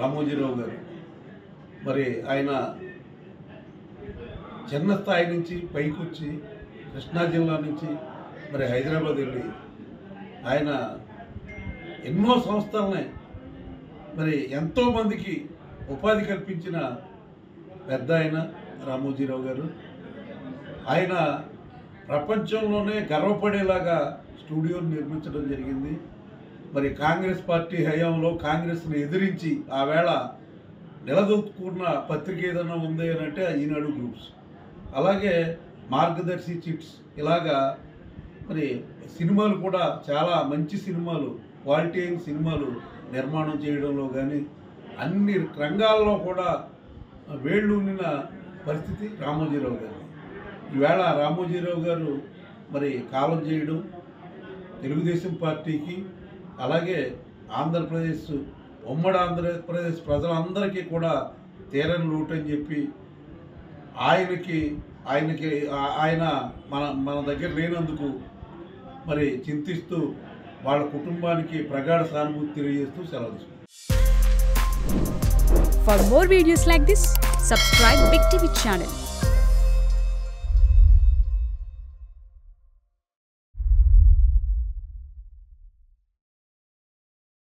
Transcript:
రామోజీరావు గారు. మరి ఆయన చిన్న స్థాయి నుంచి పైకొచ్చి కృష్ణా జిల్లా నుంచి మరి హైదరాబాద్ వెళ్ళి ఆయన ఎన్నో సంస్థలని మరి ఎంతోమందికి ఉపాధి కల్పించిన పెద్ద ఆయన రామోజీరావు గారు. ఆయన ప్రపంచంలోనే గర్వపడేలాగా స్టూడియోని నిర్మించడం జరిగింది. మరి కాంగ్రెస్ పార్టీ హయాంలో కాంగ్రెస్ని ఎదిరించి ఆ వేళ నిలదొక్కున్న పత్రిక ఏదైనా ఉంది అని అంటే ఈనాడు గ్రూప్స్, అలాగే మార్గదర్శి చిట్స్, ఇలాగా మరి సినిమాలు కూడా చాలా మంచి సినిమాలు, క్వాలిటీ అయిన సినిమాలు నిర్మాణం చేయడంలో కానీ అన్ని రంగాల్లో కూడా వేళ్ళూనిన పరిస్థితి రామోజీరావు గారు. ఈవేళ రామోజీరావు గారు మరి కాలం చేయడం తెలుగుదేశం పార్టీకి, అలాగే ఆంధ్రప్రదేశ్, ఉమ్మడి ఆంధ్రప్రదేశ్ ప్రజలందరికీ కూడా తీరని లోటు అని చెప్పి ఆయన మన దగ్గర లేనందుకు మరి చింతిస్తూ వాళ్ళ కుటుంబానికి ప్రగాఢ సానుభూతి తెలియజేస్తూ సెలవు తీసుకుంటాం. For more videos like this, subscribe Big TV channel.